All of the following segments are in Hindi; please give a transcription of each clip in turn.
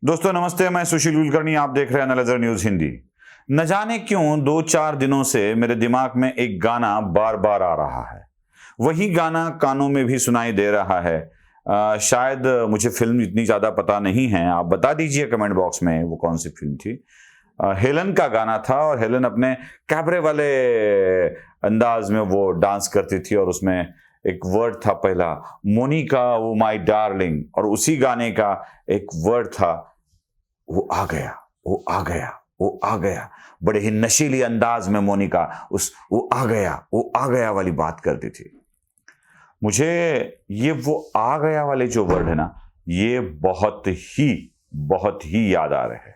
दोस्तों नमस्ते, मैं सुशील कुलकर्णी, आप देख रहे हैं एनालाइजर न्यूज हिंदी। न जाने क्यों 2-4 दिनों से मेरे दिमाग में एक गाना बार बार आ रहा है। वही गाना कानों में भी सुनाई दे रहा है। शायद मुझे फिल्म इतनी ज्यादा पता नहीं है, आप बता दीजिए कमेंट बॉक्स में वो कौन सी फिल्म थी। हेलन का गाना था और हेलन अपने कैबरे वाले अंदाज में वो डांस करती थी और उसमें एक वर्ड था पहला, मोनिका वो माय डार्लिंग, और उसी गाने का एक वर्ड था, वो आ गया, वो आ गया, वो आ गया। बड़े ही नशीली अंदाज में मोनिका वो आ गया, वो आ गया वाली बात करती थी। मुझे ये वो आ गया वाले जो वर्ड है ना, ये बहुत ही याद आ रहे हैं।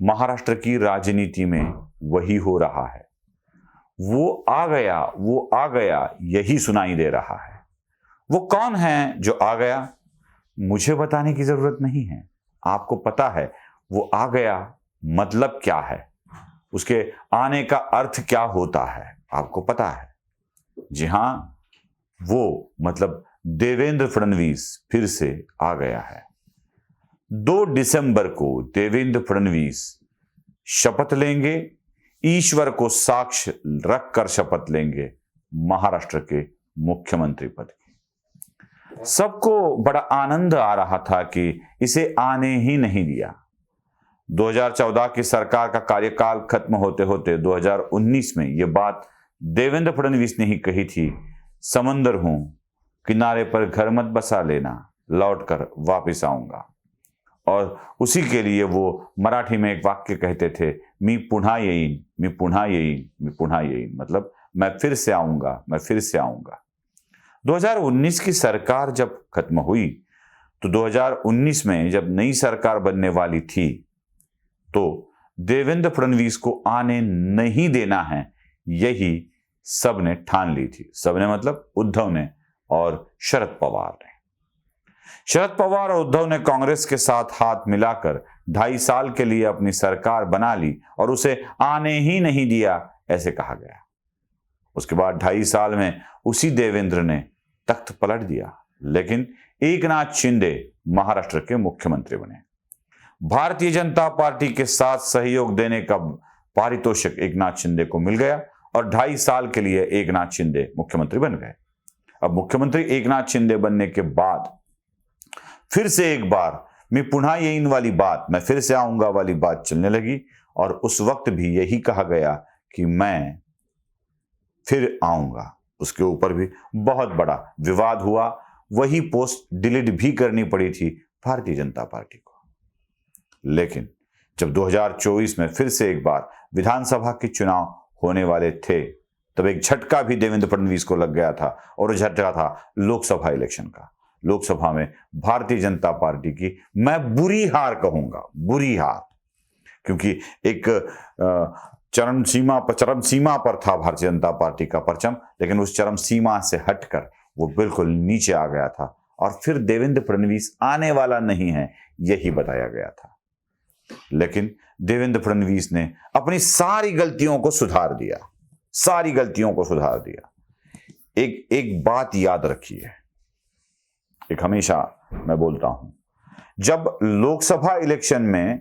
महाराष्ट्र की राजनीति में वही हो रहा है। वो आ गया, वो आ गया, यही सुनाई दे रहा है। वो कौन है जो आ गया? मुझे बताने की जरूरत नहीं है, आपको पता है वो आ गया मतलब क्या है, उसके आने का अर्थ क्या होता है, आपको पता है। जी हां, वो मतलब देवेंद्र फडणवीस फिर से आ गया है। 2 दिसंबर को देवेंद्र फडणवीस शपथ लेंगे, ईश्वर को साक्ष्य रखकर शपथ लेंगे महाराष्ट्र के मुख्यमंत्री पद की। सबको बड़ा आनंद आ रहा था कि इसे आने ही नहीं दिया। 2014 की सरकार का कार्यकाल खत्म होते होते 2019 में यह बात देवेंद्र फडणवीस ने ही कही थी, समंदर हूं किनारे पर घर मत बसा लेना, लौटकर वापस आऊंगा। और उसी के लिए वो मराठी में एक वाक्य कहते थे, मी पुन्हा येईन, मी पुन्हा येईन, मी पुन्हा येईन, मतलब मैं फिर से आऊंगा, मैं फिर से आऊंगा। 2019 की सरकार जब खत्म हुई तो 2019 में जब नई सरकार बनने वाली थी तो देवेंद्र फडणवीस को आने नहीं देना है, यही सबने ठान ली थी। सबने मतलब उद्धव ने और शरद पवार ने। शरद पवार और उद्धव ने कांग्रेस के साथ हाथ मिलाकर 2.5 साल के लिए अपनी सरकार बना ली और उसे आने ही नहीं दिया, ऐसे कहा गया। उसके बाद 2.5 साल में उसी देवेंद्र ने तख्त पलट दिया, लेकिन एकनाथ शिंदे महाराष्ट्र के मुख्यमंत्री बने। भारतीय जनता पार्टी के साथ सहयोग देने का पारितोषिक एकनाथ शिंदे को मिल गया और 2.5 साल के लिए एकनाथ शिंदे मुख्यमंत्री बन गए। अब मुख्यमंत्री एकनाथ शिंदे बनने के बाद फिर से एक बार मैं पुन्हा येईन वाली बात, मैं फिर से आऊंगा वाली बात चलने लगी और उस वक्त भी यही कहा गया कि मैं फिर आऊंगा। उसके ऊपर भी बहुत बड़ा विवाद हुआ, वही पोस्ट डिलीट भी करनी पड़ी थी भारतीय जनता पार्टी को। लेकिन जब 2024 में फिर से एक बार विधानसभा के चुनाव होने वाले थे, तब एक झटका भी देवेंद्र फडणवीस को लग गया था और झटका था लोकसभा इलेक्शन का। लोकसभा में भारतीय जनता पार्टी की मैं बुरी हार कहूंगा, बुरी हार, क्योंकि एक चरम सीमा पर था भारतीय जनता पार्टी का परचम, लेकिन उस चरम सीमा से हटकर वो बिल्कुल नीचे आ गया था और फिर देवेंद्र फडणवीस आने वाला नहीं है, यही बताया गया था। लेकिन देवेंद्र फडणवीस ने अपनी सारी गलतियों को सुधार दिया, सारी गलतियों को सुधार दिया। एक बात याद रखिए, एक हमेशा मैं बोलता हूं, जब लोकसभा इलेक्शन में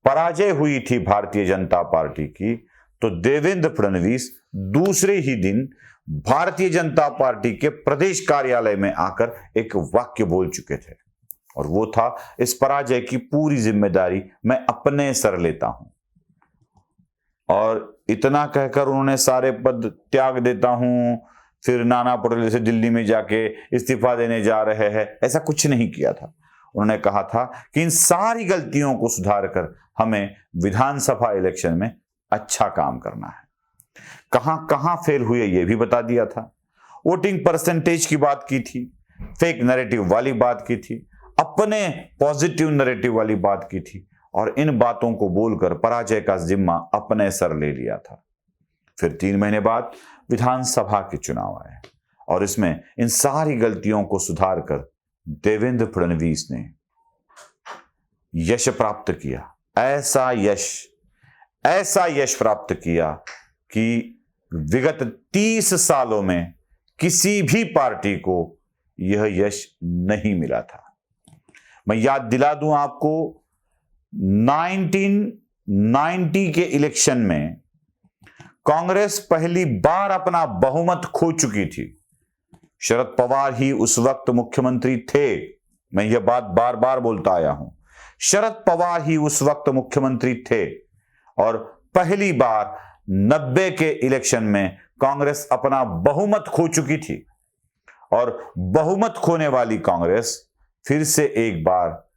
पराजय हुई थी भारतीय जनता पार्टी की, तो देवेंद्र फडणवीस दूसरे ही दिन भारतीय जनता पार्टी के प्रदेश कार्यालय में आकर एक वाक्य बोल चुके थे और वो था, इस पराजय की पूरी जिम्मेदारी मैं अपने सर लेता हूं। और इतना कहकर उन्होंने सारे पद त्याग देता हूं, फिर नाना पटोले से दिल्ली में जाके इस्तीफा देने जा रहे हैं, ऐसा कुछ नहीं किया था। उन्होंने कहा था कि इन सारी गलतियों को सुधार कर हमें विधानसभा इलेक्शन में अच्छा काम करना है। कहां कहां फेल हुए ये भी बता दिया था। वोटिंग परसेंटेज की बात की थी, फेक नैरेटिव वाली बात की थी, अपने पॉजिटिव नैरेटिव वाली बात की थी और इन बातों को बोलकर पराजय का जिम्मा अपने सर ले लिया था। फिर 3 महीने बाद विधानसभा के चुनाव आए और इसमें इन सारी गलतियों को सुधार कर देवेंद्र फडणवीस ने यश प्राप्त किया, ऐसा यश प्राप्त किया कि विगत 30 सालों में किसी भी पार्टी को यह यश नहीं मिला था। मैं याद दिला दूं आपको 1990 के इलेक्शन में कांग्रेस पहली बार अपना बहुमत खो चुकी थी। शरद पवार ही उस वक्त मुख्यमंत्री थे। मैं यह बात बार बार बोलता आया हूं। शरद पवार ही उस वक्त मुख्यमंत्री थे और पहली बार 90 के इलेक्शन में कांग्रेस अपना बहुमत खो चुकी थी और बहुमत खोने वाली कांग्रेस फिर से एक बार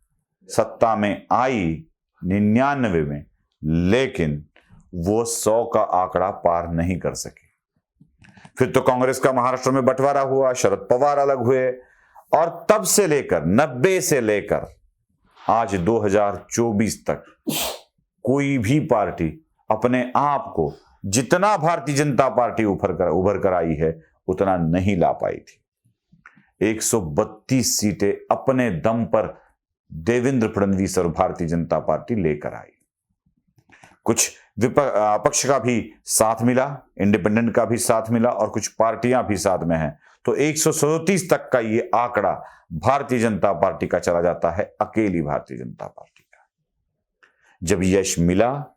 सत्ता में आई 99 में, लेकिन वो 100 का आंकड़ा पार नहीं कर सकी। फिर तो कांग्रेस का महाराष्ट्र में बंटवारा हुआ, शरद पवार अलग हुए और तब से लेकर 90 से लेकर आज 2024 तक कोई भी पार्टी अपने आप को जितना भारतीय जनता पार्टी उभर कर आई है उतना नहीं ला पाई थी। 132 सीटें अपने दम पर देवेंद्र फडणवीस और भारतीय जनता पार्टी लेकर आई। कुछ विपक्ष का भी साथ मिला, इंडिपेंडेंट का भी साथ मिला और कुछ पार्टियां भी साथ में हैं, तो 137 तक का ये आंकड़ा भारतीय जनता पार्टी का चला जाता है, अकेली भारतीय जनता पार्टी का। जब यश मिला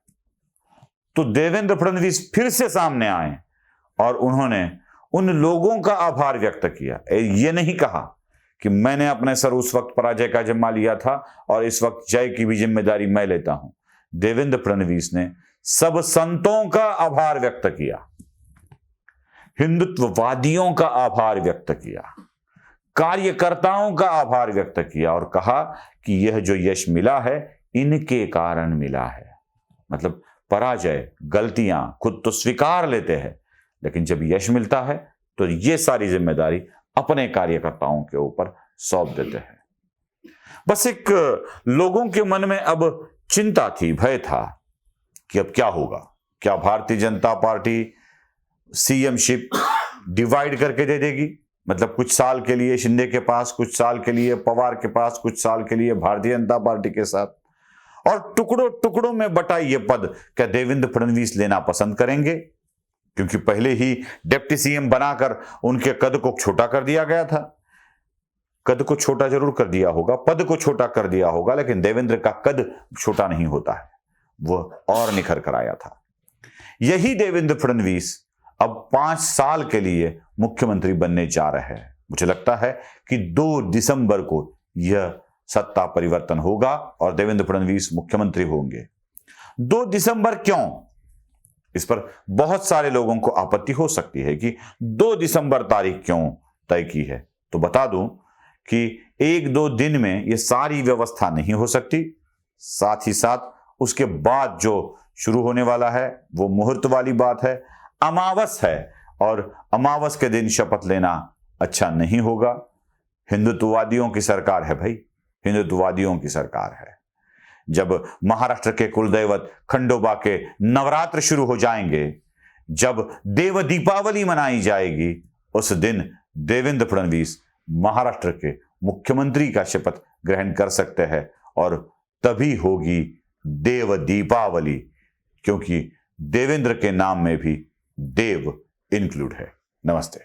तो देवेंद्र फडणवीस फिर से सामने आए और उन्होंने उन लोगों का आभार व्यक्त किया। ये नहीं कहा कि मैंने अपने सर उस वक्त पराजय का जिम्मा लिया था और इस वक्त जय की भी जिम्मेदारी मैं लेता हूं। देवेंद्र फडणवीस ने सब संतों का आभार व्यक्त किया, हिंदुत्ववादियों का आभार व्यक्त किया, कार्यकर्ताओं का आभार व्यक्त किया और कहा कि यह जो यश मिला है इनके कारण मिला है। मतलब पराजय, गलतियां खुद तो स्वीकार लेते हैं, लेकिन जब यश मिलता है तो ये सारी जिम्मेदारी अपने कार्यकर्ताओं के ऊपर सौंप देते हैं। बस एक लोगों के मन में अब चिंता थी, भय था कि अब क्या होगा। क्या Bharatiya Janata party CMship divide करके दे देगी? मतलब कुछ साल के लिए शिंदे के पास, कुछ साल के लिए पवार के पास, कुछ साल के लिए भारतीय जनता पार्टी के साथ, और टुकड़ों टुकड़ों में बटा ये पद क्या देवेंद्र फडणवीस लेना पसंद करेंगे? क्योंकि पहले ही डिप्टी सीएम बनाकर उनके कद को छोटा कर दिया गया था। कद को छोटा जरूर कर दिया होगा, पद को छोटा कर दिया होगा, लेकिन देवेंद्र का कद छोटा नहीं होता है, वह और निखर कर आया था। यही देवेंद्र फडणवीस अब 5 साल के लिए मुख्यमंत्री बनने जा रहे हैं। मुझे लगता है कि 2 दिसंबर को यह सत्ता परिवर्तन होगा और देवेंद्र फडणवीस मुख्यमंत्री होंगे। 2 दिसंबर क्यों? इस पर बहुत सारे लोगों को आपत्ति हो सकती है कि 2 दिसंबर तारीख क्यों तय की है। तो बता दूं कि 1-2 दिन में यह सारी व्यवस्था नहीं हो सकती। साथ ही साथ उसके बाद जो शुरू होने वाला है वो मुहूर्त वाली बात है, अमावस है, और अमावस के दिन शपथ लेना अच्छा नहीं होगा। हिंदुत्ववादियों की सरकार है भाई, हिंदुत्ववादियों की सरकार है। जब महाराष्ट्र के कुलदैवत खंडोबा के नवरात्र शुरू हो जाएंगे, जब देव दीपावली मनाई जाएगी, उस दिन देवेंद्र फडणवीस महाराष्ट्र के मुख्यमंत्री का शपथ ग्रहण कर सकते हैं और तभी होगी देव दीपावली, क्योंकि देवेंद्र के नाम में भी देव इंक्लूड है। नमस्ते।